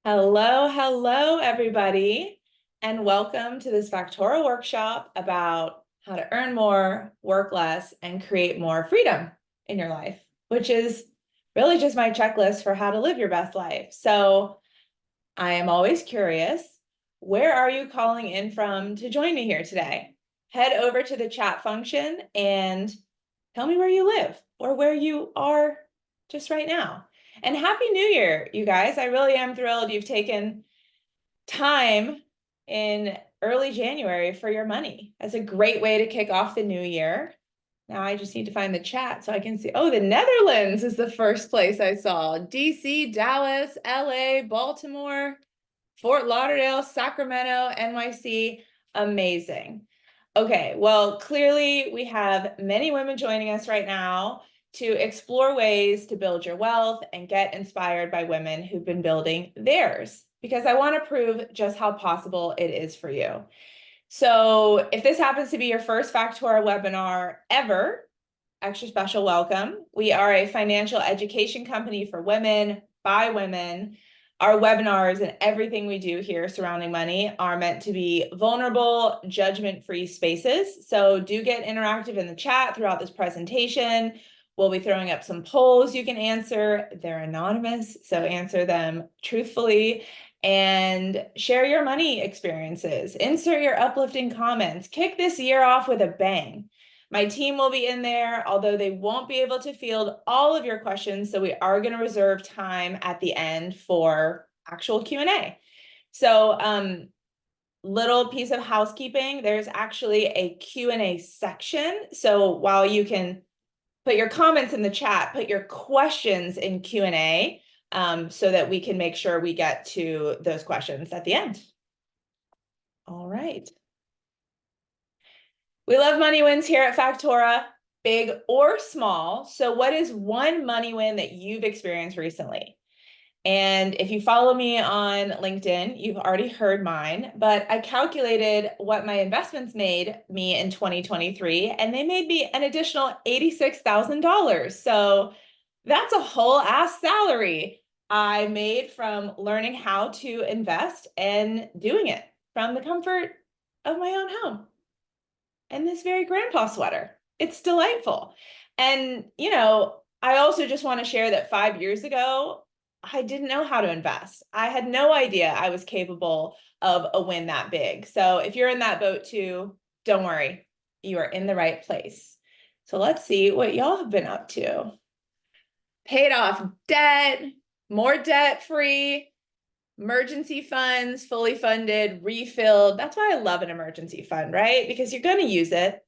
Hello, everybody, and welcome to this Factora workshop about how to earn more, work less, and create more freedom in your life, which is really just my checklist for how to live your best life. So I am always curious, where are you calling in from to join me here today? Head over to the chat function and tell me where you live or where you are just right now. And Happy New Year, you guys. I really am thrilled you've taken time in early January for your money. That's a great way to kick off the new year. Now I just need to find the chat so I can see. Oh, the Netherlands is the first place I saw. DC, Dallas, LA, Baltimore, Fort Lauderdale, Sacramento, NYC. Amazing. Okay, well, clearly we have many women joining us right now to explore ways to build your wealth and get inspired by women who've been building theirs, because I want to prove just how possible it is for you. So if this happens to be your first Factora webinar ever, extra special welcome. We are a financial education company for women, by women. Our webinars and everything we do here surrounding money are meant to be vulnerable, judgment-free spaces. So do get interactive in the chat throughout this presentation. We'll be throwing up some polls you can answer. They're anonymous, so answer them truthfully and share your money experiences. Insert your uplifting comments. Kick this year off with a bang. My team will be in there, although they won't be able to field all of your questions. So we are going to reserve time at the end for actual Q&A. So little piece of housekeeping, there's actually a Q&A section. So while you can put your comments in the chat, put your questions in Q&A so that we can make sure we get to those questions at the end. All right. We love money wins here at Factora, big or small. So what is one money win that you've experienced recently? And if you follow me on LinkedIn, you've already heard mine, but I calculated what my investments made me in 2023, and they made me an additional $86,000. So that's a whole ass salary I made from learning how to invest and doing it from the comfort of my own home and this very grandpa sweater. It's delightful. And, I also just want to share that 5 years ago, I didn't know how to invest. I had no idea I was capable of a win that big. So if you're in that boat too, don't worry, you are in the right place. So let's see what y'all have been up to. Paid off debt, more debt-free, emergency funds, fully funded, refilled. That's why I love an emergency fund, right? Because you're going to use it.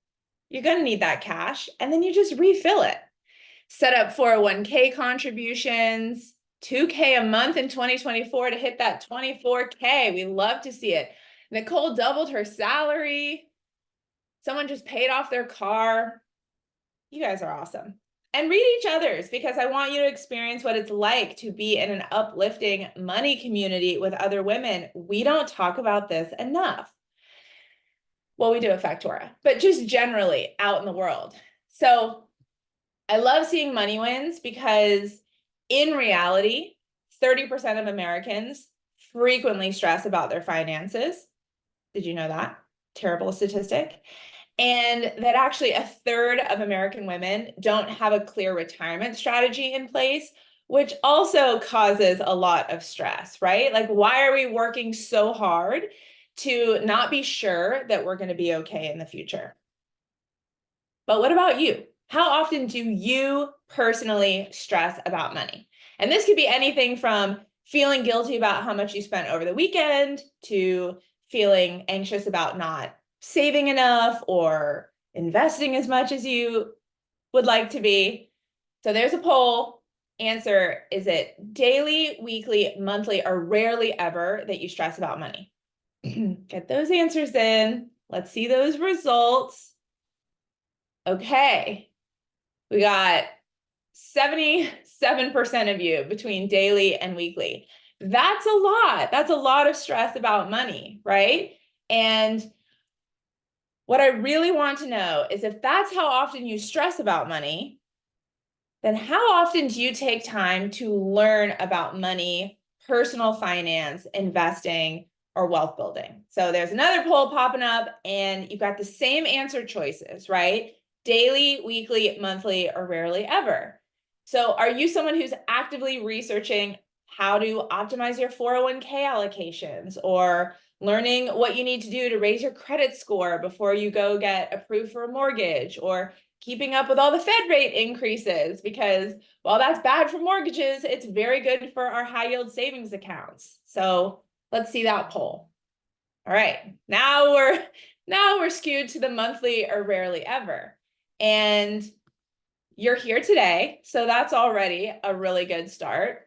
You're going to need that cash, and then you just refill it. Set up 401k contributions, $2K a month in 2024 to hit that 24K. We love to see it. Nicole doubled her salary. Someone just paid off their car. You guys are awesome. And read each other's, because I want you to experience what it's like to be in an uplifting money community with other women. We don't talk about this enough. Well, we do at Factora, but just generally out in the world. So I love seeing money wins because in reality, 30% of Americans frequently stress about their finances. Did you know that? Terrible statistic. And that actually a third of American women don't have a clear retirement strategy in place, which also causes a lot of stress, right? Like, why are we working so hard to not be sure that we're going to be okay in the future? But what about you? How often do you personally stress about money? And this could be anything from feeling guilty about how much you spent over the weekend to feeling anxious about not saving enough or investing as much as you would like to be. So there's a poll. Answer, is it daily, weekly, monthly, or rarely ever that you stress about money? Get those answers in. Let's see those results. Okay. We got 77% of you between daily and weekly. That's a lot. That's a lot of stress about money, right? And what I really want to know is, if that's how often you stress about money, then how often do you take time to learn about money personal finance, investing, or wealth building? So there's another poll popping up, and you've got the same answer choices, right? Daily, weekly, monthly, or rarely ever. So are you someone who's actively researching how to optimize your 401k allocations, or learning what you need to do to raise your credit score before you go get approved for a mortgage, or keeping up with all the Fed rate increases? Because while that's bad for mortgages, it's very good for our high yield savings accounts. So let's see that poll. All right, now we're skewed to the monthly or rarely ever. And you're here today, so that's already a really good start.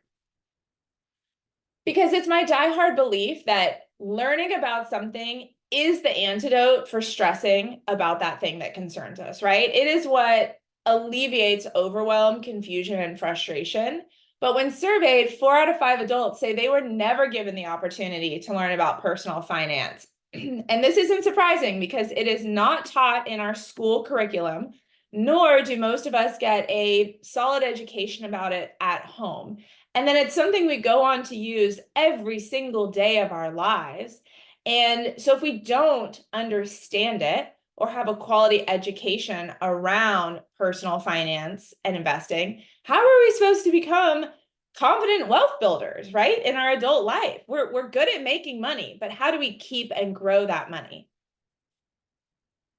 Because it's my diehard belief that learning about something is the antidote for stressing about that thing that concerns us, right? It is what alleviates overwhelm, confusion, and frustration. But when surveyed, 4 out of 5 adults say they were never given the opportunity to learn about personal finance. And this isn't surprising because it is not taught in our school curriculum, nor do most of us get a solid education about it at home. And then it's something we go on to use every single day of our lives. And so if we don't understand it or have a quality education around personal finance and investing, how are we supposed to become confident wealth builders, right? In our adult life? We're good at making money, but how do we keep and grow that money?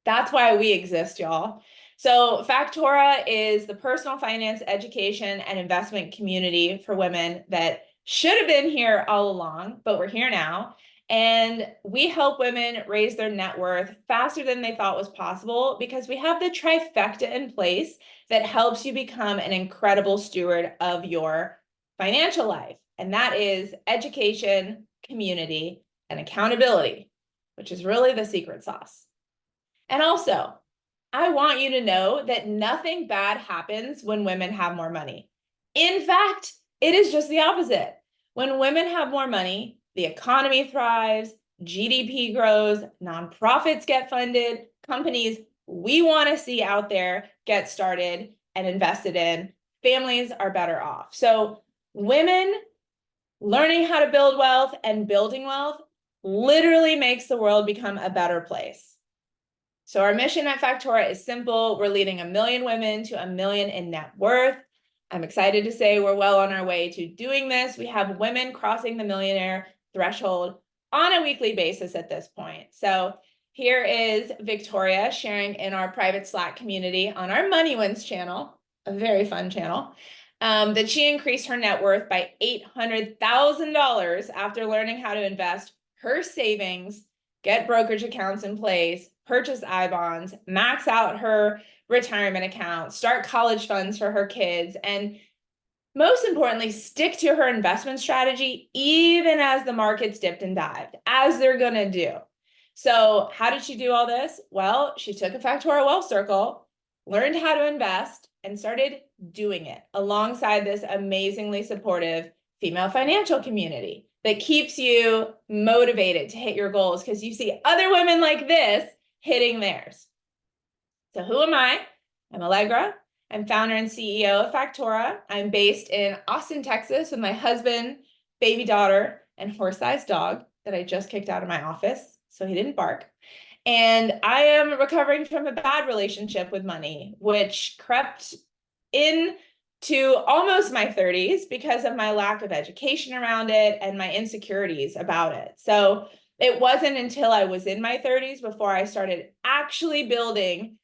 That's why we exist, y'all. So Factora is the personal finance education and investment community for women that should have been here all along, but we're here now. And we help women raise their net worth faster than they thought was possible because we have the trifecta in place that helps you become an incredible steward of your financial life. And that is education, community, and accountability, which is really the secret sauce. And also, I want you to know that nothing bad happens when women have more money. In fact, it is just the opposite. When women have more money, the economy thrives, GDP grows, nonprofits get funded, companies we want to see out there get started and invested in, families are better off. So women learning how to build wealth and building wealth literally makes the world become a better place. So our mission at Factora is simple. We're leading 1 million women to 1 million in net worth. I'm excited to say we're well on our way to doing this. We have women crossing the millionaire threshold on a weekly basis at this point. So here is Victoria sharing in our private Slack community on our Money Wins channel, a very fun channel, that she increased her net worth by $800,000 after learning how to invest her savings, get brokerage accounts in place, purchase I-bonds, max out her retirement account, start college funds for her kids, and most importantly, stick to her investment strategy even as the markets dipped and dived, as they're gonna do. So how did she do all this? Well, she took a Factora Wealth Circle, learned how to invest, and started doing it alongside this amazingly supportive female financial community that keeps you motivated to hit your goals because you see other women like this hitting theirs. So who am I? I'm Allegra. I'm founder and CEO of Factora. I'm based in Austin, Texas with my husband, baby daughter, and horse-sized dog that I just kicked out of my office so he didn't bark. And I am recovering from a bad relationship with money, which crept into almost my 30s because of my lack of education around it and my insecurities about it. So it wasn't until I was in my 30s before I started actually building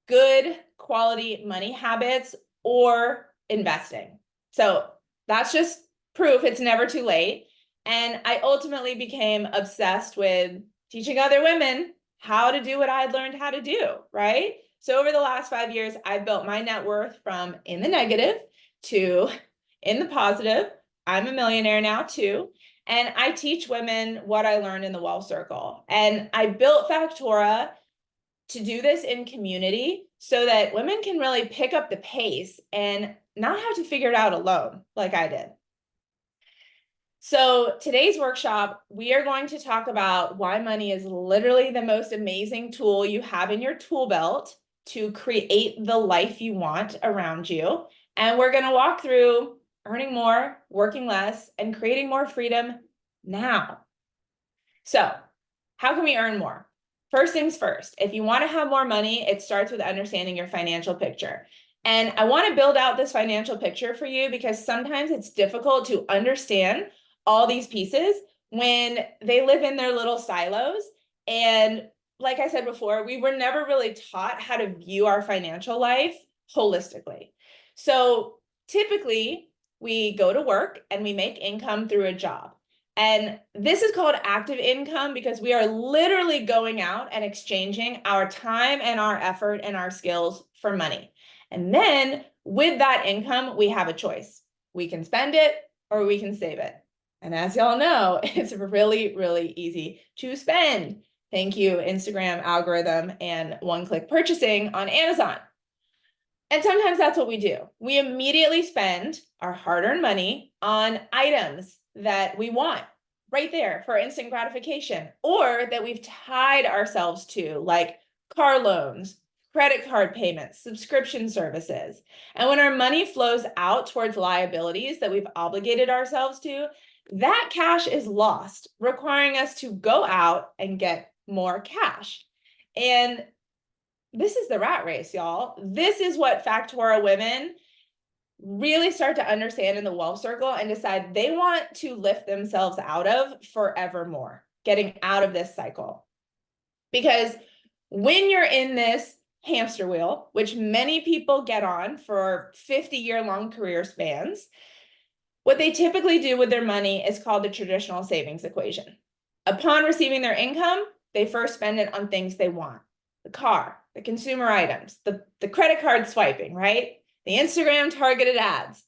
good quality money habits or investing. So that's just proof it's never too late. And I ultimately became obsessed with teaching other women how to do what I'd learned how to do, right? So over the last 5 years, I've built my net worth from in the negative to in the positive. I'm a millionaire now too. And I teach women what I learned in the Wealth Circle. And I built Factora to do this in community so that women can really pick up the pace and not have to figure it out alone like I did. So today's workshop, we are going to talk about why money is literally the most amazing tool you have in your tool belt to create the life you want around you. And we're going to walk through earning more, working less, and creating more freedom now. So, how can we earn more? First things first, if you want to have more money, it starts with understanding your financial picture. And I want to build out this financial picture for you because sometimes it's difficult to understand all these pieces when they live in their little silos. And like I said before, we were never really taught how to view our financial life holistically. So typically, we go to work and we make income through a job. And this is called active income because we are literally going out and exchanging our time and our effort and our skills for money. And then with that income, we have a choice. We can spend it or we can save it. And as y'all know, it's really, really easy to spend. Thank you, Instagram algorithm and one-click purchasing on Amazon. And sometimes that's what we do. We immediately spend our hard-earned money on items that we want right there for instant gratification, or that we've tied ourselves to, like car loans, credit card payments, subscription services. And when our money flows out towards liabilities that we've obligated ourselves to, that cash is lost, requiring us to go out and get more cash. And this is the rat race, y'all. This is what Factora women really start to understand in the wealth circle and decide they want to lift themselves out of forevermore, getting out of this cycle. Because when you're in this hamster wheel, which many people get on for 50-year-long career spans, what they typically do with their money is called the traditional savings equation. Upon receiving their income, they first spend it on things they want. The car, the consumer items, the credit card swiping, right? The Instagram targeted ads.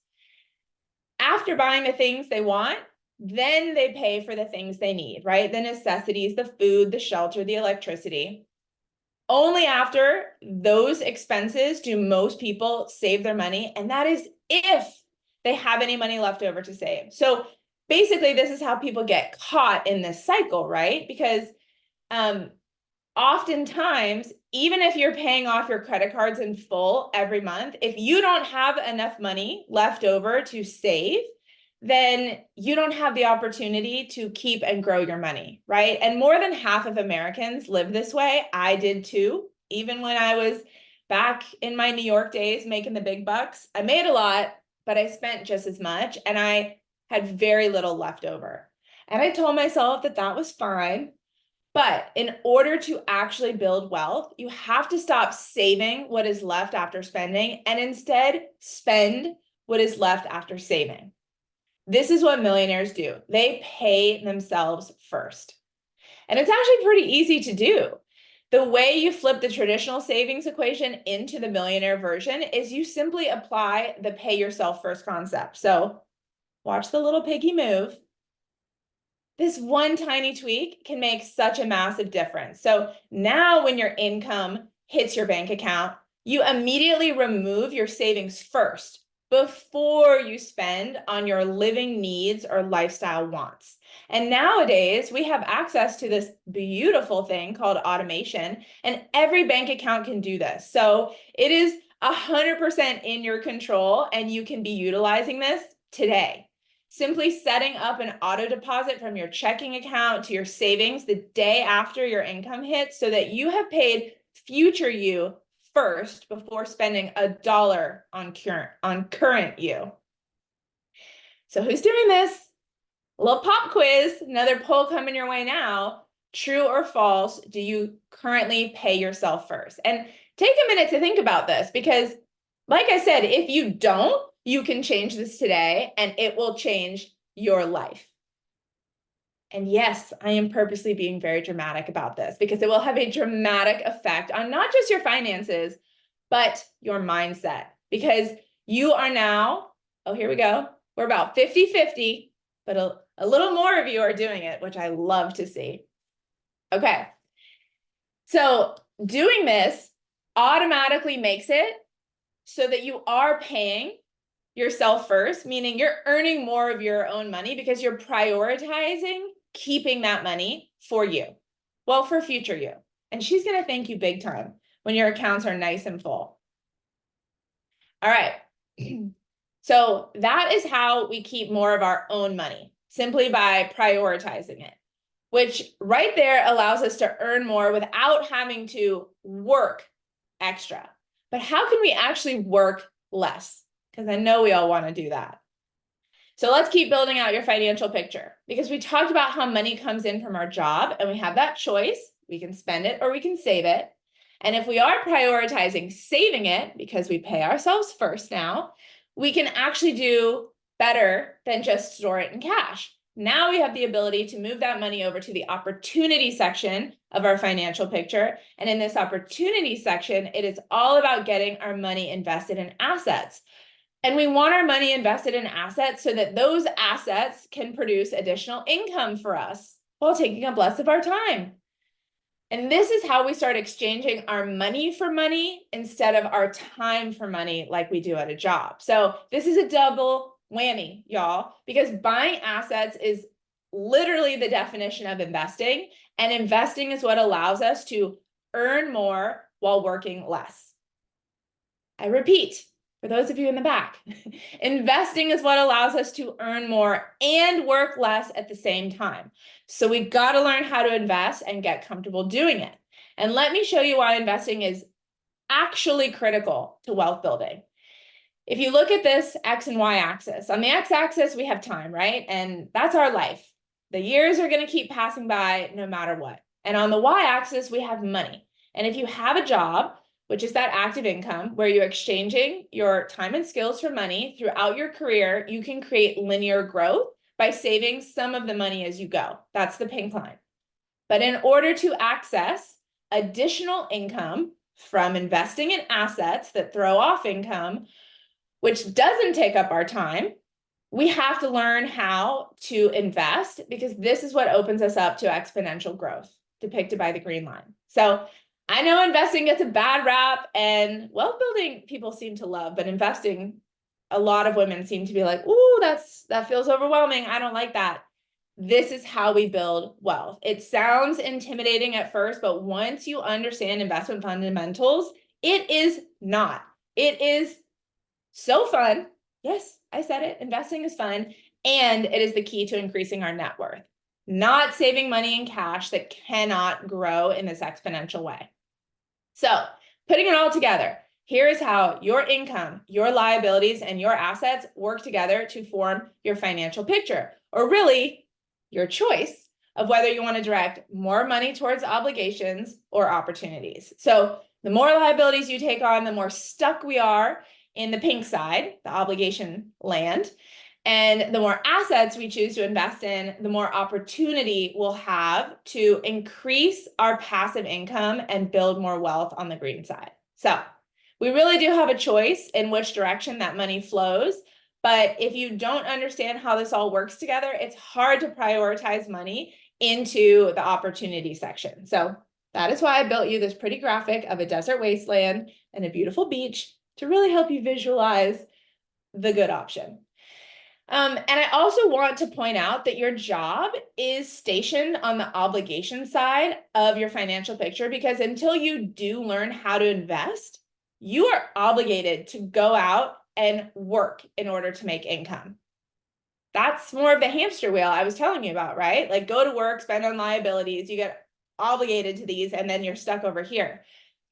After buying the things they want, then they pay for the things they need, right? The necessities, the food, the shelter, the electricity. Only after those expenses do most people save their money, and that is if they have any money left over to save. So basically, this is how people get caught in this cycle, right? Because oftentimes, even if you're paying off your credit cards in full every month, if you don't have enough money left over to save, then you don't have the opportunity to keep and grow your money, right? And more than half of Americans live this way. I did too. Even when I was back in my New York days making the big bucks, I made a lot, but I spent just as much and I had very little left over. And I told myself that that was fine. But in order to actually build wealth, you have to stop saving what is left after spending and instead spend what is left after saving. This is what millionaires do. They pay themselves first. And it's actually pretty easy to do. The way you flip the traditional savings equation into the millionaire version is you simply apply the pay yourself first concept. So watch the little piggy move. This one tiny tweak can make such a massive difference. So now when your income hits your bank account, you immediately remove your savings first before you spend on your living needs or lifestyle wants. And nowadays we have access to this beautiful thing called automation, and every bank account can do this. So it is 100% in your control, and you can be utilizing this today. Simply setting up an auto deposit from your checking account to your savings the day after your income hits so that you have paid future you first before spending $1 on current you. So who's doing this? A little pop quiz, another poll coming your way now. True or false, do you currently pay yourself first? And take a minute to think about this because, like I said, if you don't, you can change this today and it will change your life. And yes, I am purposely being very dramatic about this because it will have a dramatic effect on not just your finances, but your mindset. Because you are now, oh, here we go. We're about 50-50, but a little more of you are doing it, which I love to see. Okay. So doing this automatically makes it so that you are paying yourself first, meaning you're earning more of your own money because you're prioritizing keeping that money for you. Well, for future you. And she's going to thank you big time when your accounts are nice and full. All right. So that is how we keep more of our own money, simply by prioritizing it, which right there allows us to earn more without having to work extra. But how can we actually work less? Because I know we all want to do that. So let's keep building out your financial picture, because we talked about how money comes in from our job and we have that choice. We can spend it or we can save it. And if we are prioritizing saving it because we pay ourselves first now, we can actually do better than just store it in cash. Now we have the ability to move that money over to the opportunity section of our financial picture. And in this opportunity section, it is all about getting our money invested in assets. And we want our money invested in assets so that those assets can produce additional income for us while taking up less of our time. And this is how we start exchanging our money for money instead of our time for money like we do at a job. So this is a double whammy, y'all, because buying assets is literally the definition of investing, and investing is what allows us to earn more while working less. I repeat, for those of you in the back, investing is what allows us to earn more and work less at the same time. So we got to learn how to invest and get comfortable doing it. And let me show you why investing is actually critical to wealth building. If you look at this X and Y axis, on the X axis, we have time, right? And that's our life. The years are going to keep passing by no matter what. And on the Y axis, we have money. And if you have a job, which is that active income, where you're exchanging your time and skills for money throughout your career, you can create linear growth by saving some of the money as you go. That's the pink line. But in order to access additional income from investing in assets that throw off income, which doesn't take up our time, we have to learn how to invest, because this is what opens us up to exponential growth, depicted by the green line. So I know investing gets a bad rap, and wealth building people seem to love, but investing, a lot of women seem to be like, ooh, that feels overwhelming. I don't like that. This is how we build wealth. It sounds intimidating at first, but once you understand investment fundamentals, it is not. It is so fun. Yes, I said it. Investing is fun. And it is the key to increasing our net worth, not saving money in cash that cannot grow in this exponential way. So putting it all together, here is how your income, your liabilities, and your assets work together to form your financial picture, or really your choice of whether you want to direct more money towards obligations or opportunities. So the more liabilities you take on, the more stuck we are in the pink side, the obligation land. And the more assets we choose to invest in, the more opportunity we'll have to increase our passive income and build more wealth on the green side. So we really do have a choice in which direction that money flows. But if you don't understand how this all works together, it's hard to prioritize money into the opportunity section. So that is why I built you this pretty graphic of a desert wasteland and a beautiful beach to really help you visualize the good option. And I also want to point out that your job is stationed on the obligation side of your financial picture, because until you do learn how to invest, you are obligated to go out and work in order to make income. That's more of the hamster wheel I was telling you about, right? Like, go to work, spend on liabilities, you get obligated to these, and then you're stuck over here.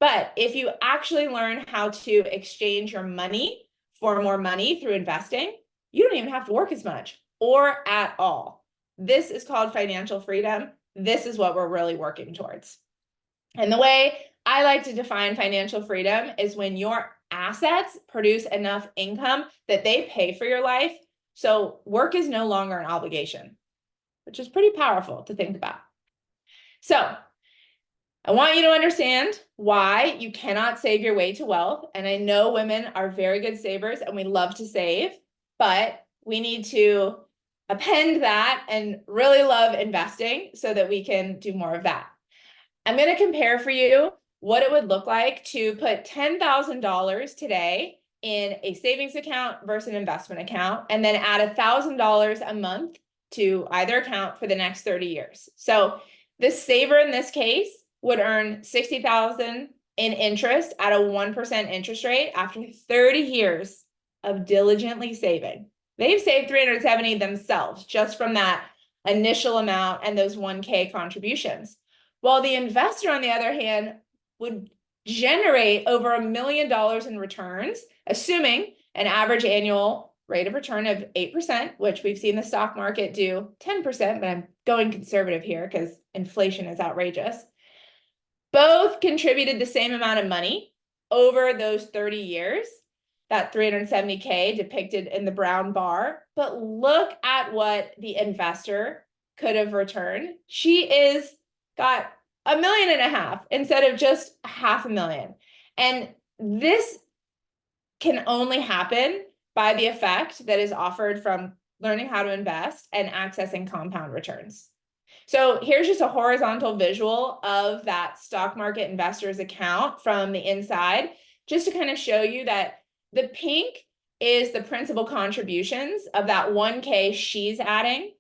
But if you actually learn how to exchange your money for more money through investing, you don't even have to work as much or at all. This is called financial freedom. This is what we're really working towards. And the way I like to define financial freedom is when your assets produce enough income that they pay for your life. So work is no longer an obligation, which is pretty powerful to think about. So I want you to understand why you cannot save your way to wealth. And I know women are very good savers and we love to save, but we need to append that and really love investing so that we can do more of that. I'm going to compare for you what it would look like to put $10,000 today in a savings account versus an investment account, and then add $1,000 a month to either account for the next 30 years. So this saver in this case would earn $60,000 in interest at a 1% interest rate after 30 years of diligently saving. They've saved 370 themselves just from that initial amount and those 1K contributions. While the investor, on the other hand, would generate over $1 million in returns, assuming an average annual rate of return of 8%, which we've seen the stock market do 10%, but I'm going conservative here because inflation is outrageous. Both contributed the same amount of money over those 30 years, that 370K depicted in the brown bar. But look at what the investor could have returned. She is got $1.5 million instead of just $500,000. And this can only happen by the effect that is offered from learning how to invest and accessing compound returns. So here's just a horizontal visual of that stock market investor's account from the inside, just to kind of show you that the pink is the principal contributions of that 1K she's adding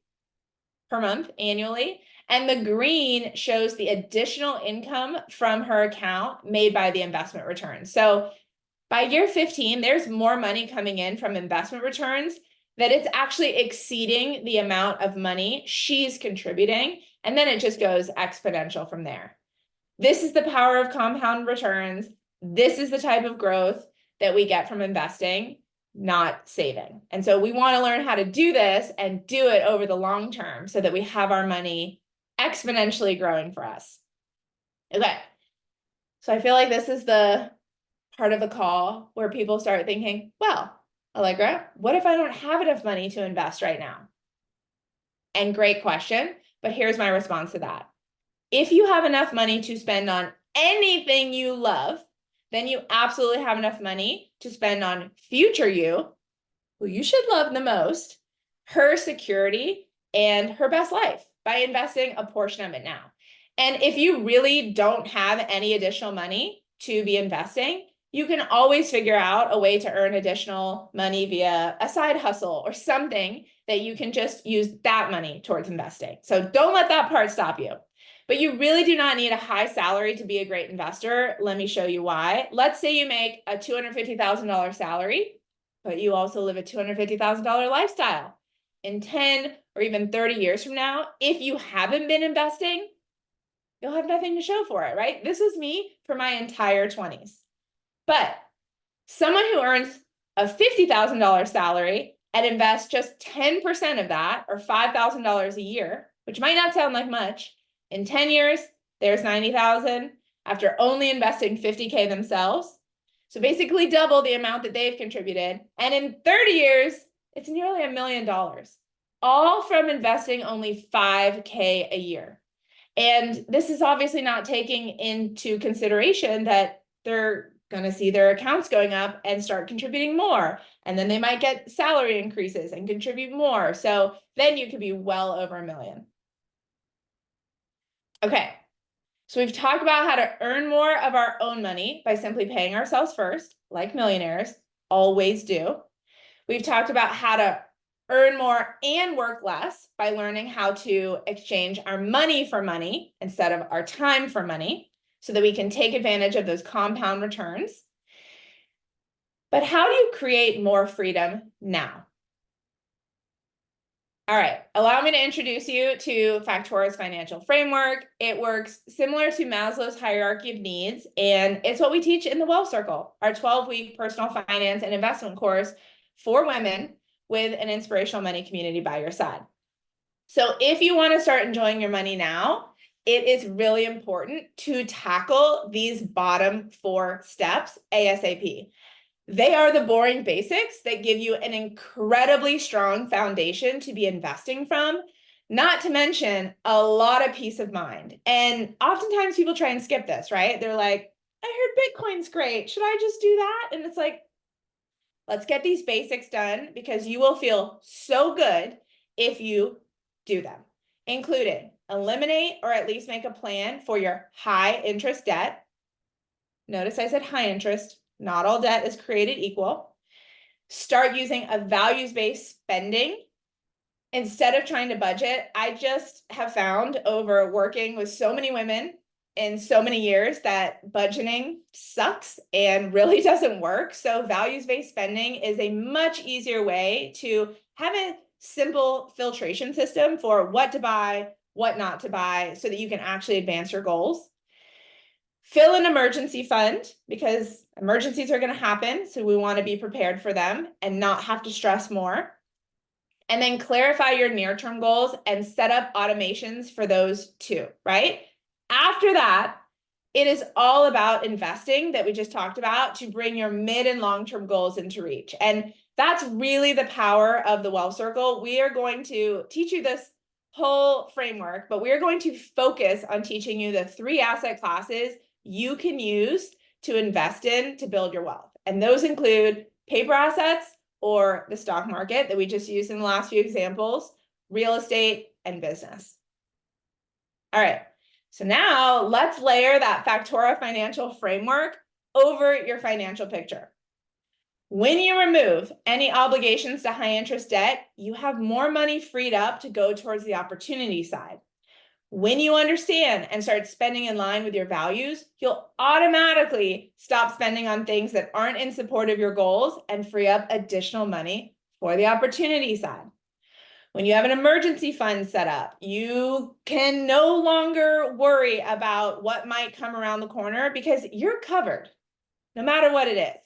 per month annually. And the green shows the additional income from her account made by the investment returns. So by year 15, there's more money coming in from investment returns that it's actually exceeding the amount of money she's contributing. And then it just goes exponential from there. This is the power of compound returns. This is the type of growth that we get from investing, not saving. And so we want to learn how to do this and do it over the long term so that we have our money exponentially growing for us. Okay. So I feel like this is the part of the call where people start thinking, well, Allegra, what if I don't have enough money to invest right now? And great question, but here's my response to that. If you have enough money to spend on anything you love, then you absolutely have enough money to spend on future you, who you should love the most, her security, and her best life by investing a portion of it now. And if you really don't have any additional money to be investing, you can always figure out a way to earn additional money via a side hustle or something that you can just use that money towards investing. So don't let that part stop you. But you really do not need a high salary to be a great investor. Let me show you why. Let's say you make a $250,000 salary, but you also live a $250,000 lifestyle. In 10 or even 30 years from now, if you haven't been investing, you'll have nothing to show for it, right? This was me for my entire 20s. But someone who earns a $50,000 salary and invests just 10% of that, or $5,000 a year, which might not sound like much, in 10 years, there's 90,000 after only investing 50K themselves. So basically double the amount that they've contributed. And in 30 years, it's nearly $1 million, all from investing only 5K a year. And this is obviously not taking into consideration that they're going to see their accounts going up and start contributing more. And then they might get salary increases and contribute more. So then you could be well over $1 million. Okay. So we've talked about how to earn more of our own money by simply paying ourselves first, like millionaires always do. We've talked about how to earn more and work less by learning how to exchange our money for money instead of our time for money, so that we can take advantage of those compound returns. But how do you create more freedom now? All right, allow me to introduce you to Factora's financial framework. It works similar to Maslow's hierarchy of needs, and it's what we teach in the Wealth Circle, our 12-week personal finance and investment course for women with an inspirational money community by your side. So if you want to start enjoying your money now, it is really important to tackle these bottom 4 steps ASAP. They are the boring basics that give you an incredibly strong foundation to be investing from, not to mention a lot of peace of mind. And oftentimes people try and skip this, right? They're like, I heard Bitcoin's great. Should I just do that? And it's like, let's get these basics done, because you will feel so good if you do them, including eliminate or at least make a plan for your high interest debt. Notice I said high interest. Not all debt is created equal. Start using a values-based spending instead of trying to budget. I just have found over working with so many women in so many years that budgeting sucks and really doesn't work. So values-based spending is a much easier way to have a simple filtration system for what to buy, what not to buy, so that you can actually advance your goals. Fill an emergency fund, because emergencies are going to happen, so we want to be prepared for them and not have to stress more. And then clarify your near-term goals and set up automations for those too, right? After that, it is all about investing that we just talked about to bring your mid and long-term goals into reach. And that's really the power of the Wealth Circle. We are going to teach you this whole framework, but we are going to focus on teaching you the 3 asset classes you can use to invest in to build your wealth. And those include paper assets, or the stock market that we just used in the last few examples, real estate, and business. All right, so now let's layer that Factora financial framework over your financial picture. When you remove any obligations to high interest debt, you have more money freed up to go towards the opportunity side. When you understand and start spending in line with your values, you'll automatically stop spending on things that aren't in support of your goals and free up additional money for the opportunity side. When you have an emergency fund set up, you can no longer worry about what might come around the corner because you're covered, no matter what it is.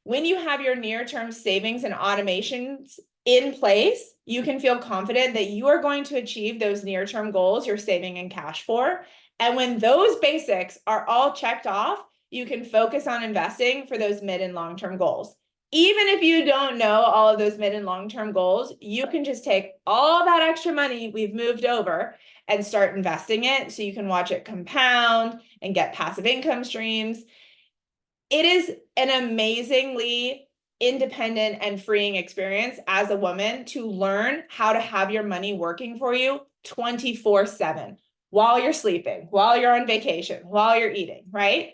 When you have your near-term savings and automations in place, you can feel confident that you are going to achieve those near-term goals you're saving in cash for. And when those basics are all checked off, you can focus on investing for those mid and long-term goals. Even if you don't know all of those mid and long-term goals, you can just take all that extra money we've moved over and start investing it so you can watch it compound and get passive income streams. It is an amazingly independent and freeing experience as a woman to learn how to have your money working for you 24/7 while you're sleeping, while you're on vacation, while you're eating, right?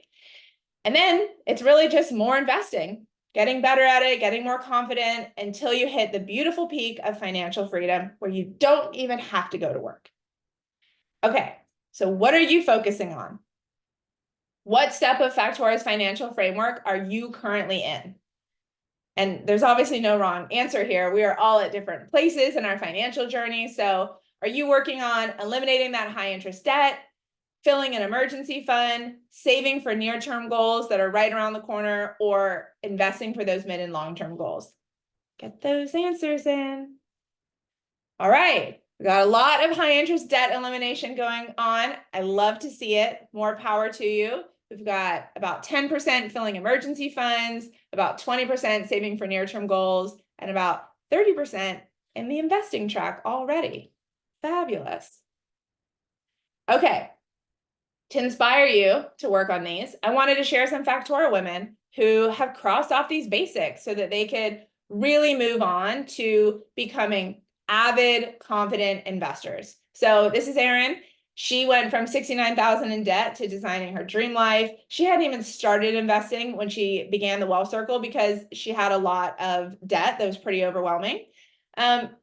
And then it's really just more investing, getting better at it, getting more confident until you hit the beautiful peak of financial freedom where you don't even have to go to work. Okay, so what are you focusing on? What step of Factora's financial framework are you currently in? And there's obviously no wrong answer here. We are all at different places in our financial journey. So are you working on eliminating that high interest debt, filling an emergency fund, saving for near-term goals that are right around the corner, or investing for those mid and long-term goals? Get those answers in. All right. We got a lot of high interest debt elimination going on. I love to see it. More power to you. We've got about 10% filling emergency funds, about 20% saving for near-term goals, and about 30% in the investing track already. Fabulous. Okay. To inspire you to work on these, I wanted to share some Factora women who have crossed off these basics so that they could really move on to becoming avid, confident investors. So this is Erin. She went from $69,000 in debt to designing her dream life. She hadn't even started investing when she began the Wealth Circle because she had a lot of debt that was pretty overwhelming.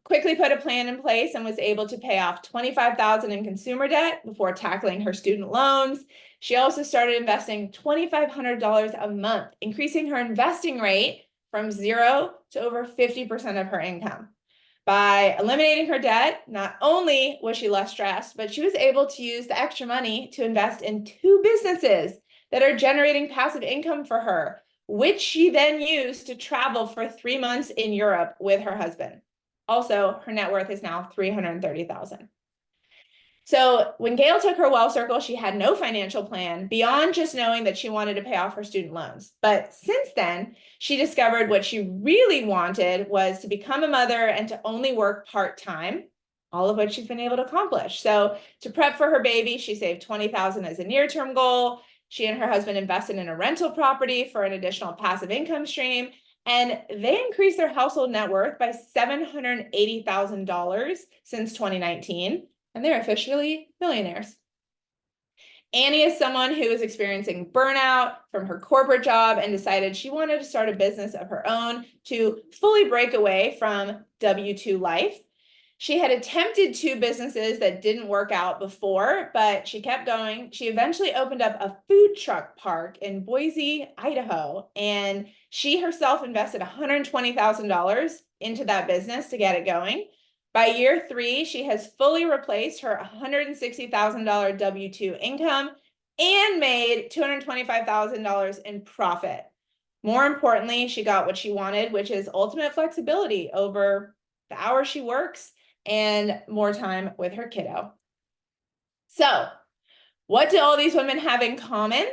Quickly put a plan in place and was able to pay off $25,000 in consumer debt before tackling her student loans. She also started investing $2,500 a month, increasing her investing rate from 0 to over 50% of her income. By eliminating her debt, not only was she less stressed, but she was able to use the extra money to invest in 2 businesses that are generating passive income for her, which she then used to travel for 3 months in Europe with her husband. Also, her net worth is now $330,000. So when Gail took her Wealth Circle, she had no financial plan beyond just knowing that she wanted to pay off her student loans. But since then, she discovered what she really wanted was to become a mother and to only work part-time, all of which she's been able to accomplish. So to prep for her baby, she saved $20,000 as a near-term goal. She and her husband invested in a rental property for an additional passive income stream, and they increased their household net worth by $780,000 since 2019. And they're officially millionaires. Annie is someone who is experiencing burnout from her corporate job and decided she wanted to start a business of her own to fully break away from W-2 life. She had attempted 2 businesses that didn't work out before, but she kept going. She eventually opened up a food truck park in Boise, Idaho, and she herself invested $120,000 into that business to get it going. By year 3, she has fully replaced her $160,000 W-2 income and made $225,000 in profit. More importantly, she got what she wanted, which is ultimate flexibility over the hours she works and more time with her kiddo. So, what do all these women have in common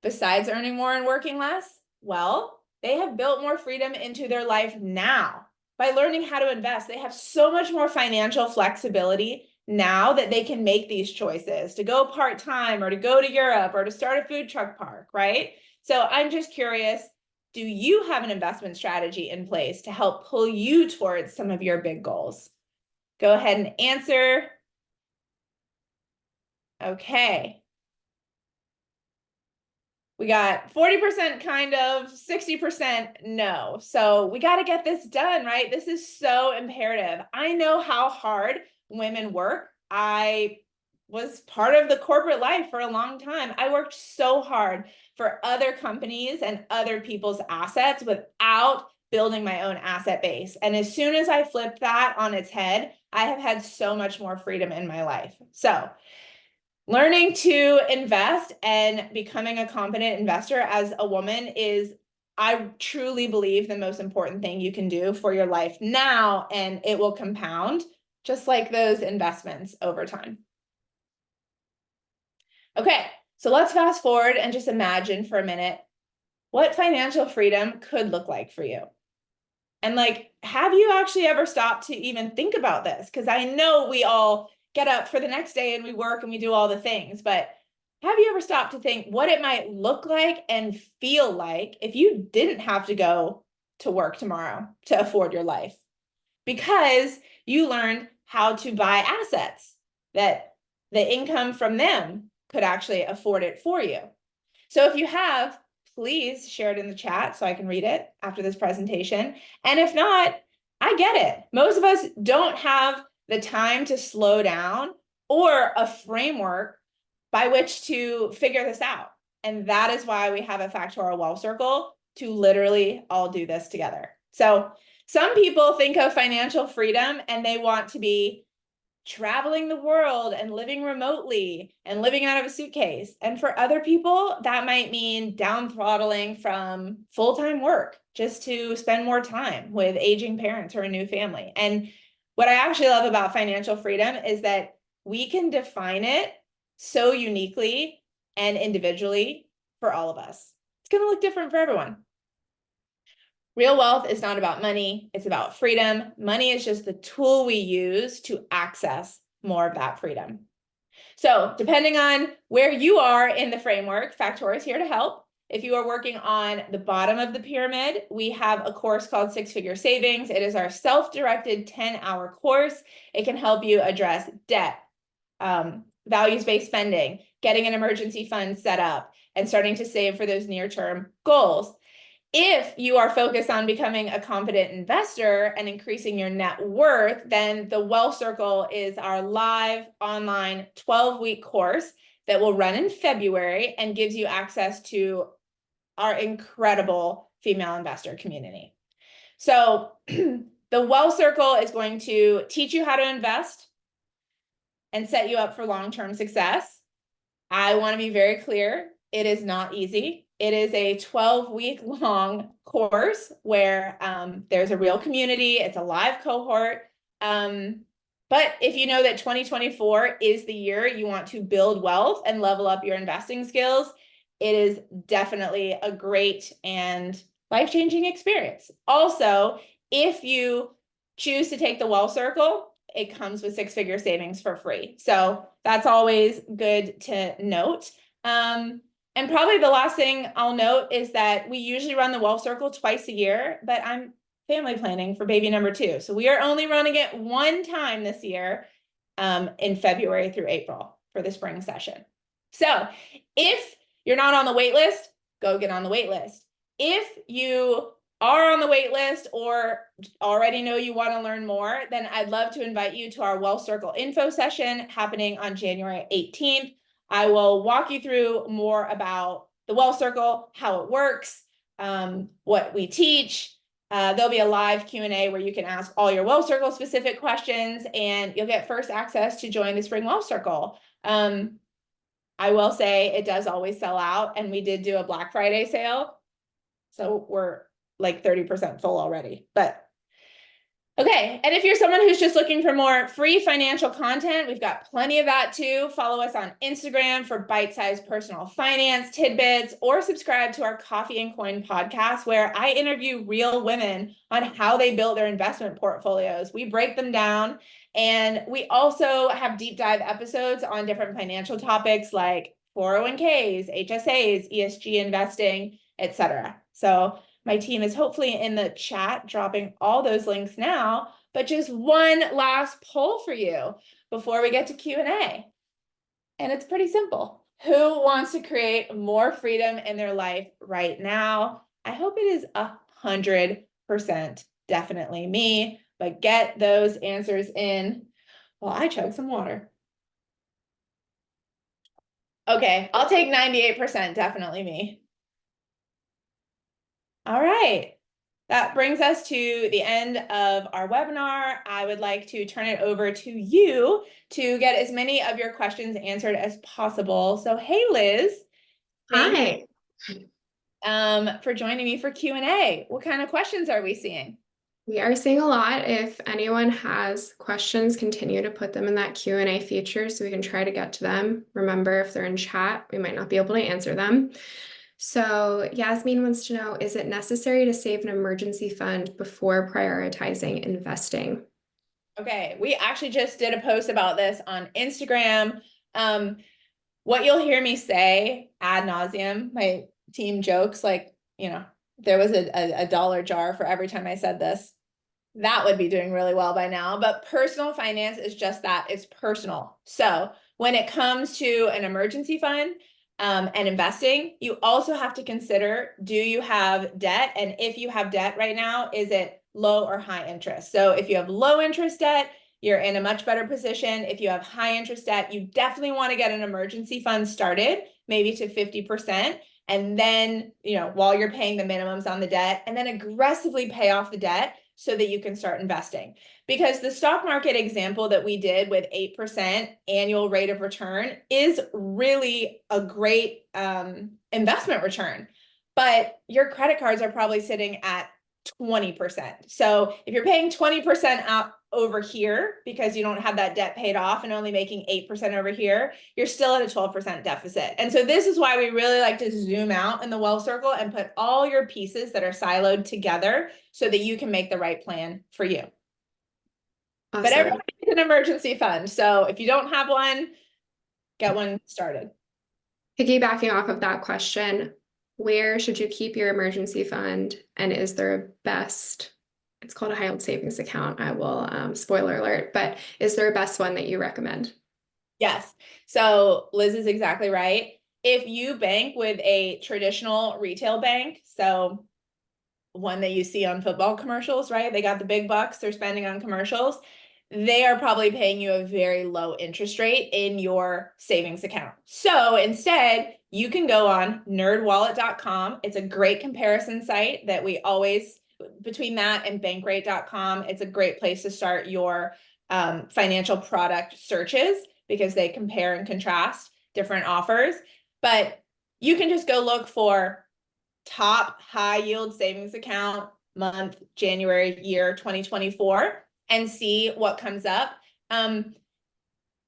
besides earning more and working less? Well, they have built more freedom into their life now. By learning how to invest, they have so much more financial flexibility now that they can make these choices to go part-time or to go to Europe or to start a food truck park, right? So I'm just curious, do you have an investment strategy in place to help pull you towards some of your big goals? Go ahead and answer. Okay. We got 40% kind of, 60% no. So we got to get this done, right? This is so imperative. I know how hard women work. I was part of the corporate life for a long time. I worked so hard for other companies and other people's assets without building my own asset base. And as soon as I flipped that on its head, I have had so much more freedom in my life. So learning to invest and becoming a confident investor as a woman is, I truly believe, the most important thing you can do for your life now, and it will compound just like those investments over time. Okay, so let's fast forward and just imagine for a minute what financial freedom could look like for you. And like, have you actually ever stopped to even think about this? Because I know we all get up for the next day and we work and we do all the things, but have you ever stopped to think what it might look like and feel like if you didn't have to go to work tomorrow to afford your life? Because you learned how to buy assets that the income from them could actually afford it for you. So if you have, please share it in the chat so I can read it after this presentation. And if not, I get it. Most of us don't have the time to slow down or a framework by which to figure this out. And that is why we have a Factorial Wealth Circle to literally all do this together. So some people think of financial freedom and they want to be traveling the world and living remotely and living out of a suitcase. And for other people, that might mean down throttling from full-time work just to spend more time with aging parents or a new family. And what I actually love about financial freedom is that we can define it so uniquely and individually for all of us. It's going to look different for everyone. Real wealth is not about money, it's about freedom. Money is just the tool we use to access more of that freedom. So depending on where you are in the framework, Factorial is here to help. If you are working on the bottom of the pyramid, we have a course called Six Figure Savings. It is our self-directed 10-hour course. It can help you address debt, values-based spending, getting an emergency fund set up, and starting to save for those near-term goals. If you are focused on becoming a confident investor and increasing your net worth, then the Wealth Circle is our live online 12-week course that will run in February and gives you access to our incredible female investor community. So the Wealth Circle is going to teach you how to invest and set you up for long-term success. I want to be very clear, it is not easy. It is a 12-week long course where there's a real community. It's a live cohort. But if you know that 2024 is the year you want to build wealth and level up your investing skills, it is definitely a great and life-changing experience. Also, if you choose to take the Wealth Circle, it comes with Six Figure Savings for free. So that's always good to note. And probably the last thing I'll note is that we usually run the Wealth Circle twice a year, but I'm family planning for baby number 2. So we are only running it one time this year in February through April for the spring session. So if you're not on the wait list, go get on the wait list. If you are on the wait list or already know you want to learn more, then I'd love to invite you to our Wealth Circle info session happening on January 18th. I will walk you through more about the Wealth Circle, how it works, what we teach. There'll be a live Q&A where you can ask all your Wealth Circle specific questions, and you'll get first access to join the Spring Wealth Circle. I will say it does always sell out, and we did do a Black Friday sale, so we're like 30% full already. But okay, and if you're someone who's just looking for more free financial content, we've got plenty of that too. Follow us on Instagram for bite-sized personal finance tidbits, or subscribe to our Coffee and Coin podcast, where I interview real women on how they build their investment portfolios. We break them down, and we also have deep dive episodes on different financial topics like 401ks, HSAs, ESG investing, etc. So my team is hopefully in the chat dropping all those links now, but just one last poll for you before we get to Q&A. And it's pretty simple. Who wants to create more freedom in their life right now? I hope it is 100% definitely me, but get those answers in while I chug some water. Okay, I'll take 98%, definitely me. All right. That brings us to the end of our webinar. I would like to turn it over to you to get as many of your questions answered as possible. So, hey, Liz. Hi. For joining me for Q&A. What kind of questions are we seeing? We are seeing a lot. If anyone has questions, continue to put them in that Q&A feature so we can try to get to them. Remember, if they're in chat, we might not be able to answer them. So Yasmin wants to know, is it necessary to save an emergency fund before prioritizing investing? Okay, we actually just did a post about this on Instagram. What you'll hear me say ad nauseum, my team jokes like, there was a dollar jar for every time I said this. That would be doing really well by now, but personal finance is just that, it's personal. So when it comes to an emergency fund, and investing, you also have to consider, do you have debt? And if you have debt right now, is it low or high interest? So if you have low interest debt, you're in a much better position. If you have high interest debt, you definitely want to get an emergency fund started, maybe to 50%. And then, while you're paying the minimums on the debt, and then aggressively pay off the debt so that you can start investing. Because the stock market example that we did with 8% annual rate of return is really a great investment return. But your credit cards are probably sitting at 20%. So if you're paying 20% out over here because you don't have that debt paid off and only making 8% over here, you're still at a 12% deficit. And so this is why we really like to zoom out in the Wealth Circle and put all your pieces that are siloed together so that you can make the right plan for you. Awesome. But everybody needs an emergency fund. So if you don't have one, get one started. Piggybacking off of that question, where should you keep your emergency fund? And is there a best, it's called a high yield savings account. I will, spoiler alert, but is there a best one that you recommend? Yes. So Liz is exactly right. If you bank with a traditional retail bank, so one that you see on football commercials, right? They got the big bucks they're spending on commercials. They are probably paying you a very low interest rate in your savings account. So instead, you can go on nerdwallet.com. It's a great comparison site that we always, between that and bankrate.com, it's a great place to start your financial product searches because they compare and contrast different offers. But you can just go look for top high yield savings account month, January, year 2024, and see what comes up.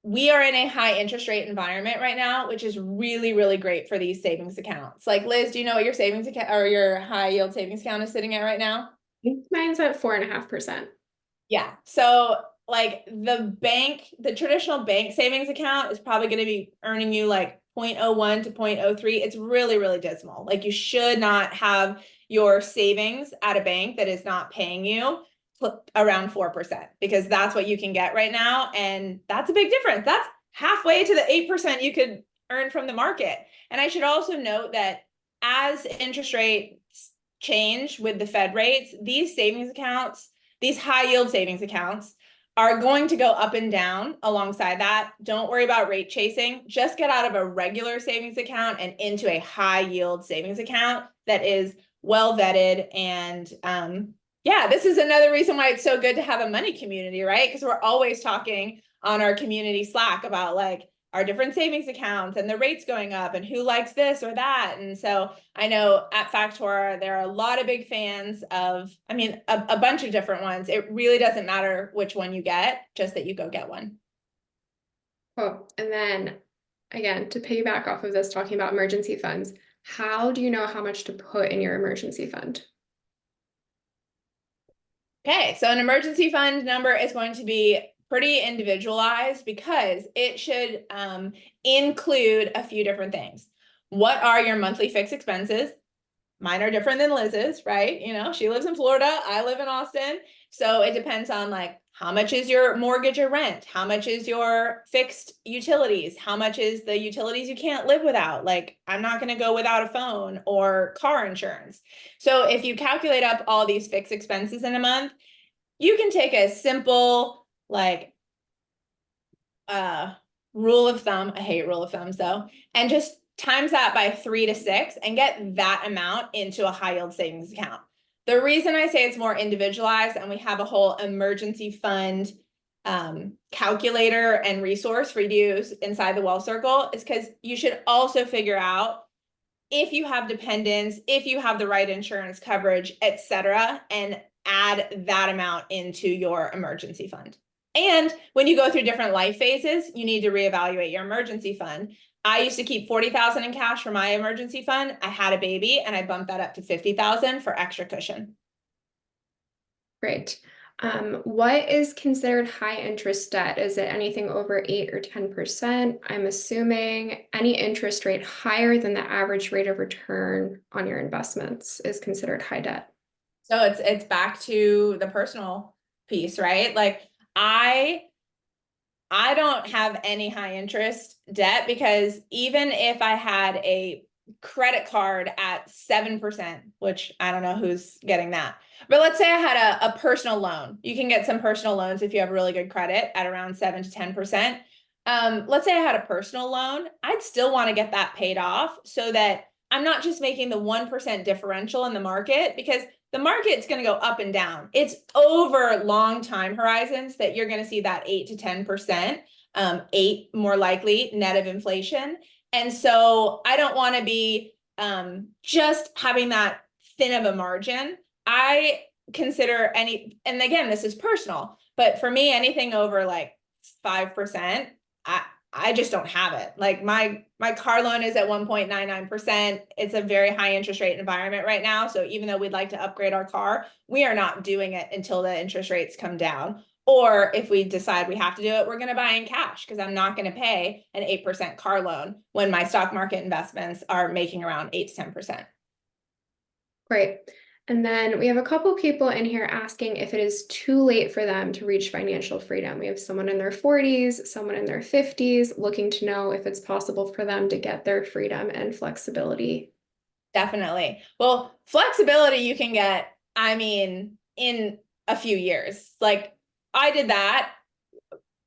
We are in a high interest rate environment right now, which is really, really great for these savings accounts. Like Liz, do you know what your savings account or your high yield savings account is sitting at right now? Mine's at 4.5%. Yeah. So like the traditional bank savings account is probably going to be earning you like 0.01 to 0.03. It's really, really dismal. Like you should not have your savings at a bank that is not paying you around 4% because that's what you can get right now. And that's a big difference. That's halfway to the 8% you could earn from the market. And I should also note that as interest rates change with the Fed rates, these savings accounts, these high yield savings accounts are going to go up and down alongside that. Don't worry about rate chasing. Just get out of a regular savings account and into a high yield savings account that is well vetted. And yeah, this is another reason why it's so good to have a money community, right? Because we're always talking on our community Slack about like our different savings accounts and the rates going up and who likes this or that. And so I know at Factora, there are a lot of big fans of, I mean, a bunch of different ones. It really doesn't matter which one you get, just that you go get one. Oh, and then again, to piggyback off of this, talking about emergency funds, how do you know how much to put in your emergency fund? Okay, so an emergency fund number is going to be pretty individualized because it should include a few different things. What are your monthly fixed expenses? Mine are different than Liz's, right? You know, she lives in Florida, I live in Austin. So it depends on like how much is your mortgage or rent? How much is your fixed utilities? How much is the utilities you can't live without? Like, I'm not going to go without a phone or car insurance. So if you calculate up all these fixed expenses in a month, you can take a simple like rule of thumb. I hate rule of thumbs though, and just times that by 3 to 6 and get that amount into a high yield savings account. The reason I say it's more individualized and we have a whole emergency fund calculator and resource for you to use inside the Wealth Circle is because you should also figure out if you have dependents, if you have the right insurance coverage, etc., and add that amount into your emergency fund. And when you go through different life phases, you need to reevaluate your emergency fund. I used to keep 40,000 in cash for my emergency fund. I had a baby and I bumped that up to 50,000 for extra cushion. Great. What is considered high interest debt? Is it anything over 8 or 10%? I'm assuming any interest rate higher than the average rate of return on your investments is considered high debt. So it's back to the personal piece, right? Like I don't have any high interest debt because even if I had a credit card at 7%, which I don't know who's getting that, but let's say I had a personal loan. You can get some personal loans if you have really good credit at around 7 to 10%. Let's say I had a personal loan, I'd still want to get that paid off so that I'm not just making the 1% differential in the market because the market's going to go up and down. It's over long time horizons that you're going to see that 8 to 10%, 8 more likely net of inflation. And so I don't want to be just having that thin of a margin. I consider any, and again, this is personal, but for me, anything over like 5%, I just don't have it. Like my car loan is at 1.99%. It's a very high interest rate environment right now. So even though we'd like to upgrade our car, we are not doing it until the interest rates come down. Or if we decide we have to do it, we're going to buy in cash because I'm not going to pay an 8% car loan when my stock market investments are making around 8 to 10%. Great. And then we have a couple people in here asking if it is too late for them to reach financial freedom. We have someone in their 40s, someone in their 50s, looking to know if it's possible for them to get their freedom and flexibility. Definitely. Well, flexibility you can get, I mean, in a few years. Like I did that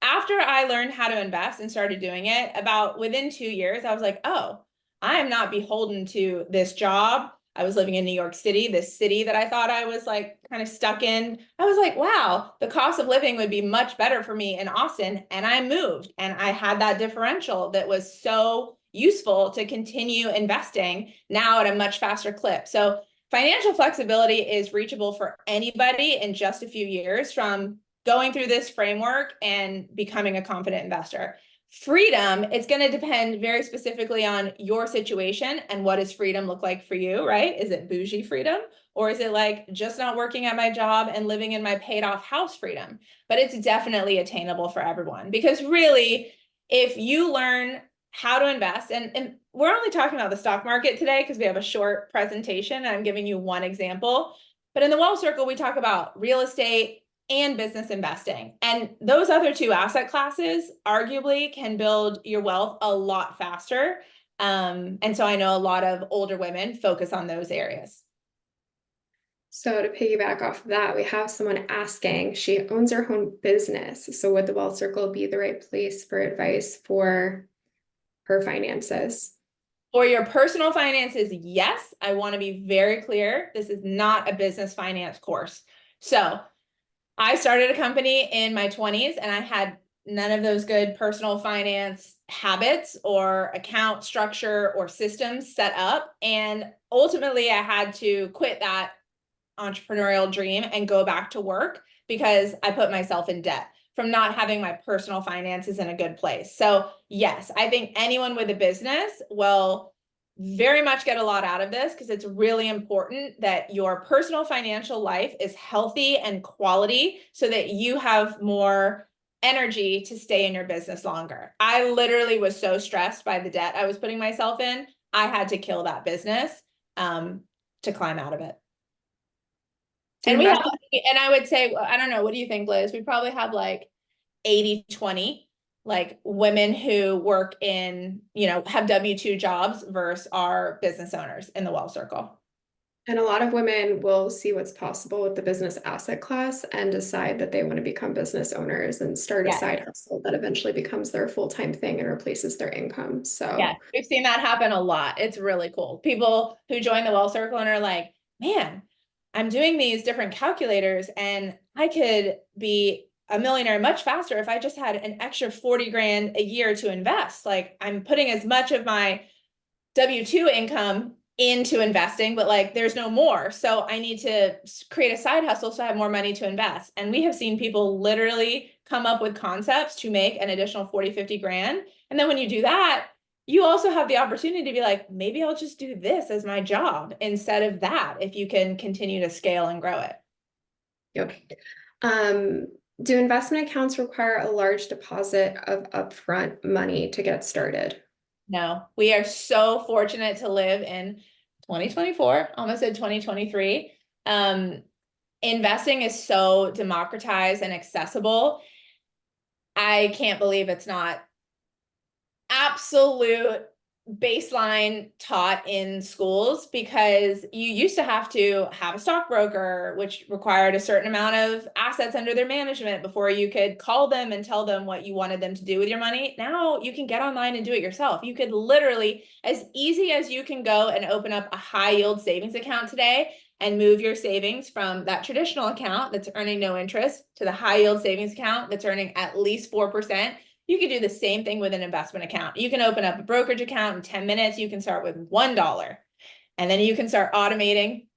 after I learned how to invest and started doing it. About within 2 years, I was like, oh, I am not beholden to this job. I was living in New York City, this city that I thought I was like kind of stuck in. I was like, wow, the cost of living would be much better for me in Austin. And I moved and I had that differential that was so useful to continue investing now at a much faster clip. So financial flexibility is reachable for anybody in just a few years from going through this framework and becoming a confident investor. Freedom, it's going to depend very specifically on your situation and what does freedom look like for you, right? Is it bougie freedom? Or is it like just not working at my job and living in my paid off house freedom? But it's definitely attainable for everyone because really, if you learn how to invest, and we're only talking about the stock market today because we have a short presentation and I'm giving you one example. But in the Wealth Circle, we talk about real estate and business investing. And those other two asset classes arguably can build your wealth a lot faster. And so I know a lot of older women focus on those areas. So to piggyback off of that, we have someone asking, she owns her own business. So would the Wealth Circle be the right place for advice for her finances? For your personal finances, yes, I want to be very clear. This is not a business finance course. So I started a company in my 20s and I had none of those good personal finance habits or account structure or systems set up. And ultimately, I had to quit that entrepreneurial dream and go back to work because I put myself in debt from not having my personal finances in a good place. So, yes, I think anyone with a business will very much get a lot out of this because it's really important that your personal financial life is healthy and quality so that you have more energy to stay in your business longer. I literally was so stressed by the debt I was putting myself in. I had to kill that business to climb out of it. To And we have, invest, and I would say, I don't know, what do you think, Liz? We probably have like 80-20, like women who work in, have W-2 jobs versus our business owners in the Well Circle. and a lot of women will see what's possible with the business asset class and decide that they want to become business owners and start a Yeah. side hustle that eventually becomes their full-time thing and replaces their income. Yeah, So we've seen that happen a lot. It's really cool. People who join the Well Circle and are like, man, I'm doing these different calculators and I could be a millionaire much faster if I just had an extra 40 grand a year to invest. Like I'm putting as much of my W-2 income into investing, but like there's no more. So I need to create a side hustle so I have more money to invest. And we have seen people literally come up with concepts to make an additional 40, 50 grand. And then when you do that, you also have the opportunity to be like, maybe I'll just do this as my job instead of that, if you can continue to scale and grow it. yep. Um, do investment accounts require a large deposit of upfront money to get started? No, we are so fortunate to live in 2024, almost at 2023. Investing is so democratized and accessible. I can't believe it's not absolute baseline taught in schools because you used to have to have a stockbroker, which required a certain amount of assets under their management before you could call them and tell them what you wanted them to do with your money. Now you can get online and do it yourself. You could literally, as easy as you can go and open up a high yield savings account today and move your savings from that traditional account that's earning no interest to the high yield savings account that's earning at least 4%. You can do the same thing with an investment account. You can open up a brokerage account in 10 minutes. You can start with $1 and then you can start automating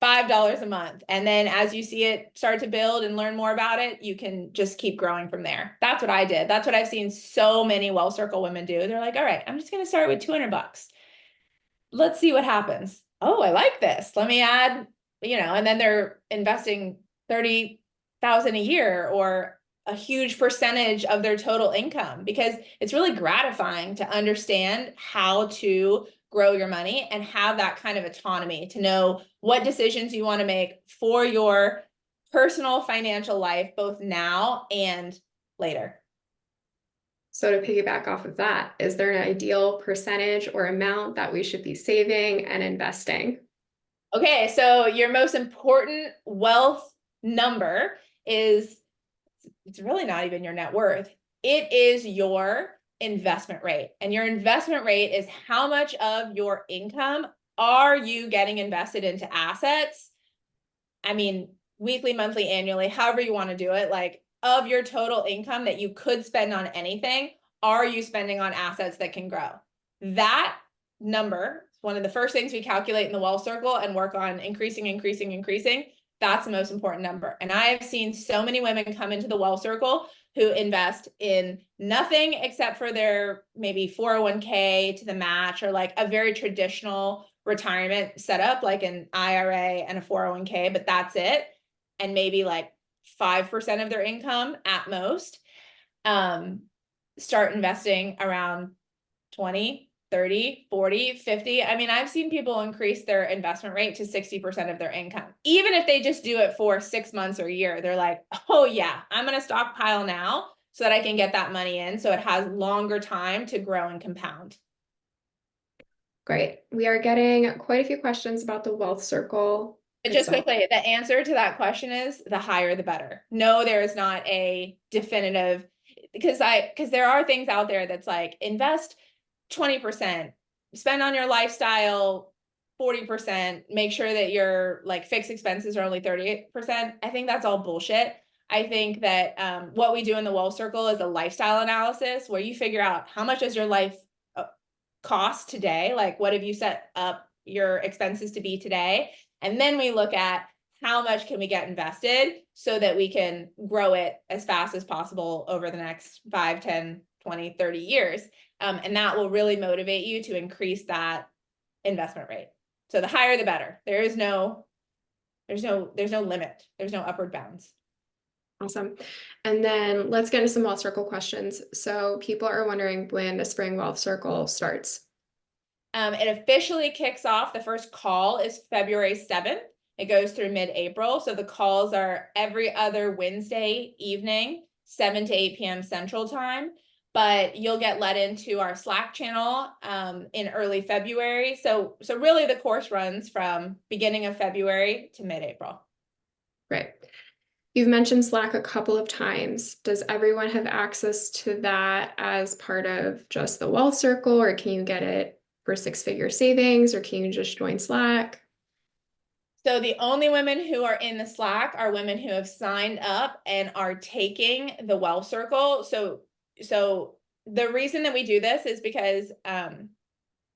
$5 a month. And then as you see it start to build and learn more about it, you can just keep growing from there. That's what I did. That's what I've seen so many Well Circle women do. They're like, all right, I'm just going to start with 200 bucks. Let's see what happens. Oh, I like this. Let me add, and then they're investing 30,000 a year or a huge percentage of their total income because it's really gratifying to understand how to grow your money and have that kind of autonomy to know what decisions you want to make for your personal financial life, both now and later. So to piggyback off of that, is there an ideal percentage or amount that we should be saving and investing? Okay, so your most important wealth number is, it's really not even your net worth. It is your investment rate. And your investment rate is how much of your income are you getting invested into assets? I mean, weekly, monthly, annually, however you want to do it, like of your total income that you could spend on anything, are you spending on assets that can grow? That number is one of the first things we calculate in the Well Circle and work on increasing. That's the most important number. And I have seen so many women come into the Well Circle who invest in nothing except for their maybe 401k to the match or like a very traditional retirement setup, like an IRA and a 401k, but that's it. And maybe like 5% of their income at most. Start investing around 20, 30, 40, 50. I mean, I've seen people increase their investment rate to 60% of their income. Even if they just do it for 6 months or a year, they're like, oh yeah, I'm going to stockpile now so that I can get that money in so it has longer time to grow and compound. Great. We are getting quite a few questions about the Wealth Circle. But Good just stuff. quickly, the answer to that question is the higher the better. No, there is not a definitive, because there are things out there that's like invest 20%, spend on your lifestyle 40%, make sure that your like fixed expenses are only 38%. I think that's all bullshit. I think that what we do in the Wealth Circle is a lifestyle analysis where you figure out how much does your life cost today, like what have you set up your expenses to be today, and then we look at how much can we get invested so that we can grow it as fast as possible over the next 5, 10, 20, 30 years. And that will really motivate you to increase that investment rate. So the higher the better. There's no limit. There's no upward bounds. Awesome. And then let's get into some Wealth Circle questions. So people are wondering when the Spring Wealth Circle starts. It officially kicks off. The first call is February 7th. It goes through mid-April. So the calls are every other Wednesday evening, 7 to 8 p.m. Central Time. But you'll get let into our Slack channel in early February. So really the course runs from beginning of February to mid-April. Right. You've mentioned Slack a couple of times. Does everyone have access to that as part of just the Wealth Circle, or can you get it for six-figure savings, or can you just join Slack? So the only women who are in the Slack are women who have signed up and are taking the Wealth Circle. So the reason that we do this is because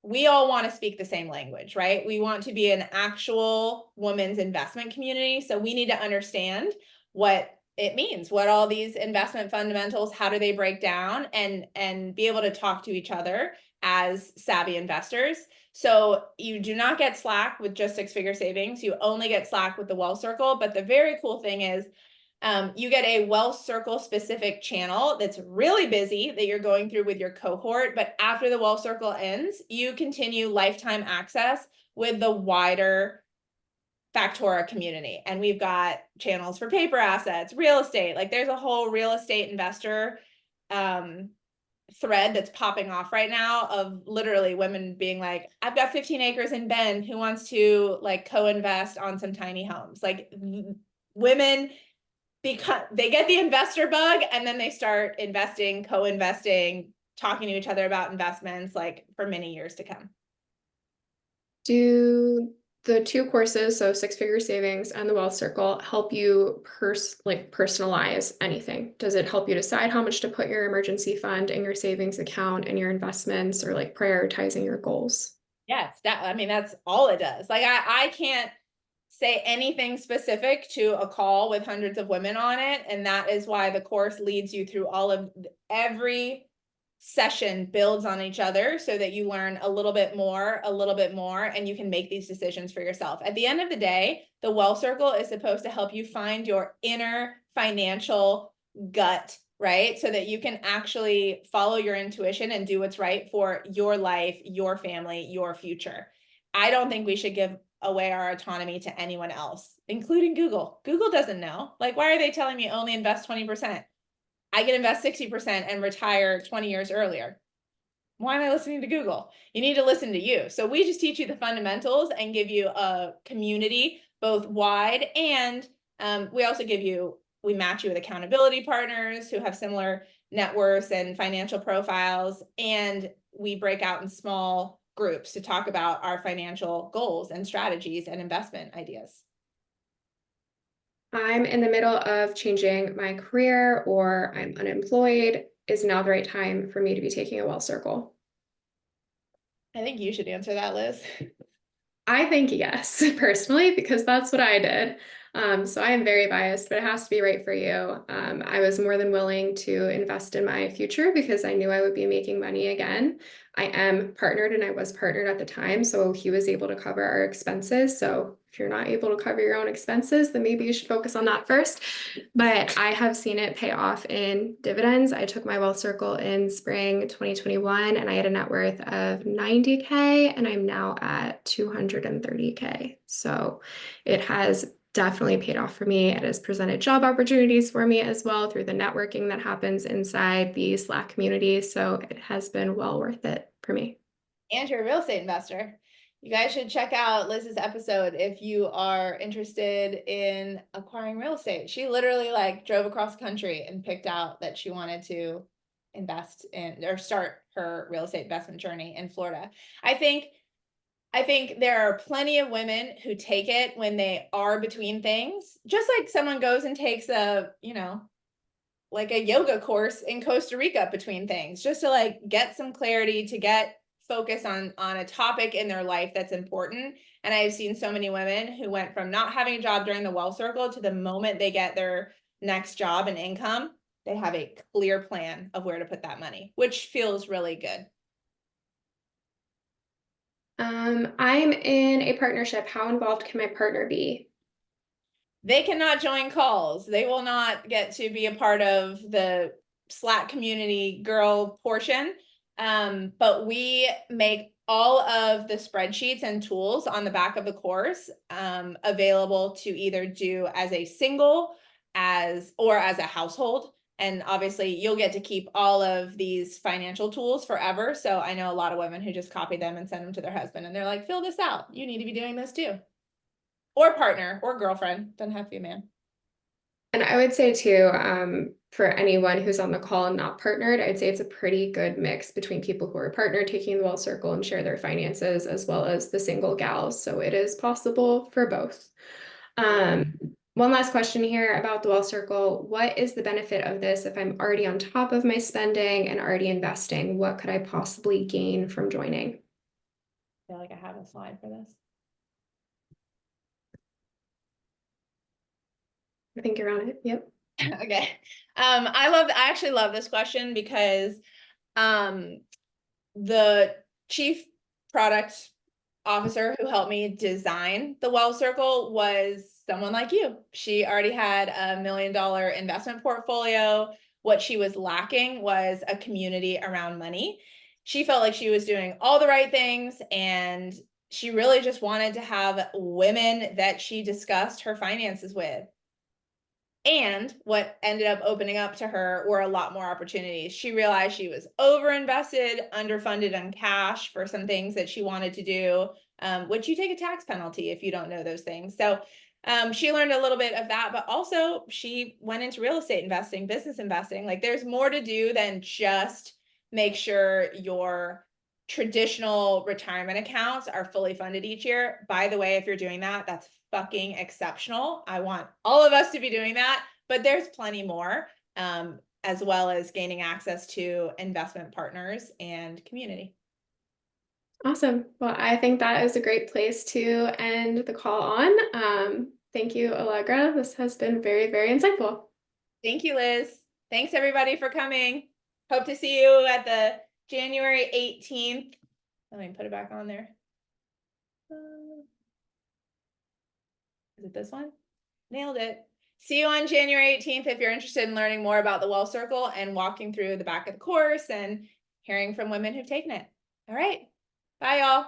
we all want to speak the same language, right? We want to be an actual women's investment community. So we need to understand what it means, what all these investment fundamentals, how do they break down, and be able to talk to each other as savvy investors. So you do not get Slack with just six-figure savings. You only get Slack with the Wealth Circle. But the very cool thing is you get a Wealth Circle specific channel that's really busy that you're going through with your cohort. But after the Wealth Circle ends, you continue lifetime access with the wider Factora community. And we've got channels for paper assets, real estate. Like there's a whole real estate investor thread that's popping off right now of literally women being like, I've got 15 acres in Bend, who wants to like co-invest on some tiny homes? Like women, because they get the investor bug and then they start investing, co-investing, talking to each other about investments like for many years to come. Do the two courses, so six-figure savings and the Wealth Circle, help you personalize anything? Does it help you decide how much to put your emergency fund in your savings account and your investments, or like prioritizing your goals? Yes, I mean, that's all it does. Like I can't say anything specific to a call with hundreds of women on it. And that is why the course leads you through every session builds on each other so that you learn a little bit more, and you can make these decisions for yourself. At the end of the day, the Wealth Circle is supposed to help you find your inner financial gut, right? So that you can actually follow your intuition and do what's right for your life, your family, your future. I don't think we should give away our autonomy to anyone else, including Google. Google doesn't know. Like, why are they telling me only invest 20%? I can invest 60% and retire 20 years earlier. Why am I listening to Google? You need to listen to you. So we just teach you the fundamentals and give you a community, both wide, and we also we match you with accountability partners who have similar net worths and financial profiles. And we break out in small groups to talk about our financial goals and strategies and investment ideas. I'm in the middle of changing my career, or I'm unemployed. Is now the right time for me to be taking a Wealth Circle? I think you should answer that, Liz. I think yes, personally, because that's what I did. So I am very biased, but it has to be right for you. I was more than willing to invest in my future because I knew I would be making money again. I am partnered, and I was partnered at the time, so he was able to cover our expenses. So if you're not able to cover your own expenses, then maybe you should focus on that first. But I have seen it pay off in dividends. I took my Wealth Circle in spring 2021, and I had a net worth of 90K, and I'm now at 230K. So it has definitely paid off for me. It has presented job opportunities for me as well through the networking that happens inside the Slack community. So it has been well worth it for me. And you're a real estate investor. You guys should check out Liz's episode if you are interested in acquiring real estate. She literally like drove across the country and picked out that she wanted to invest in or start her real estate investment journey in Florida. I think there are plenty of women who take it when they are between things, just like someone goes and takes a, you know, like a yoga course in Costa Rica between things, just to like get some clarity, to get focus on a topic in their life that's important. And I've seen so many women who went from not having a job during the Wealth Circle to the moment they get their next job and income, they have a clear plan of where to put that money, which feels really good. I'm in a partnership. How involved can my partner be? They cannot join calls. They will not get to be a part of the Slack community girl portion. But we make all of the spreadsheets and tools on the back of the course available to either do as a single or as a household. And obviously you'll get to keep all of these financial tools forever. So I know a lot of women who just copy them and send them to their husband and they're like, fill this out. You need to be doing this too. Or partner or girlfriend, doesn't have to be a man. And I would say too, for anyone who's on the call and not partnered, I'd say it's a pretty good mix between people who are partnered taking the Wealth Circle and share their finances, as well as the single gals. So it is possible for both. One last question here about the Wealth Circle. What is the benefit of this if I'm already on top of my spending and already investing? What could I possibly gain from joining? I feel like I have a slide for this. I think you're on it. Yep. Okay. I actually love this question because the chief product officer who helped me design the Wealth Circle was someone like you. She already had $1 million investment portfolio. What she was lacking was a community around money. She felt like she was doing all the right things, and she really just wanted to have women that she discussed her finances with. And what ended up opening up to her were a lot more opportunities. She realized she was overinvested, underfunded on cash for some things that she wanted to do, which you take a tax penalty if you don't know those things. So she learned a little bit of that, but also she went into real estate investing, business investing. Like there's more to do than just make sure your traditional retirement accounts are fully funded each year. By the way, if you're doing that, that's fucking exceptional. I want all of us to be doing that, but there's plenty more, as well as gaining access to investment partners and community. Awesome. Well, I think that is a great place to end the call on. Thank you, Allegra. This has been very, very insightful. Thank you, Liz. Thanks everybody for coming. Hope to see you at the January 18th. Let me put it back on there. Is it this one? Nailed it. See you on January 18th if you're interested in learning more about the Wealth Circle and walking through the back of the course and hearing from women who've taken it. All right. Bye, y'all.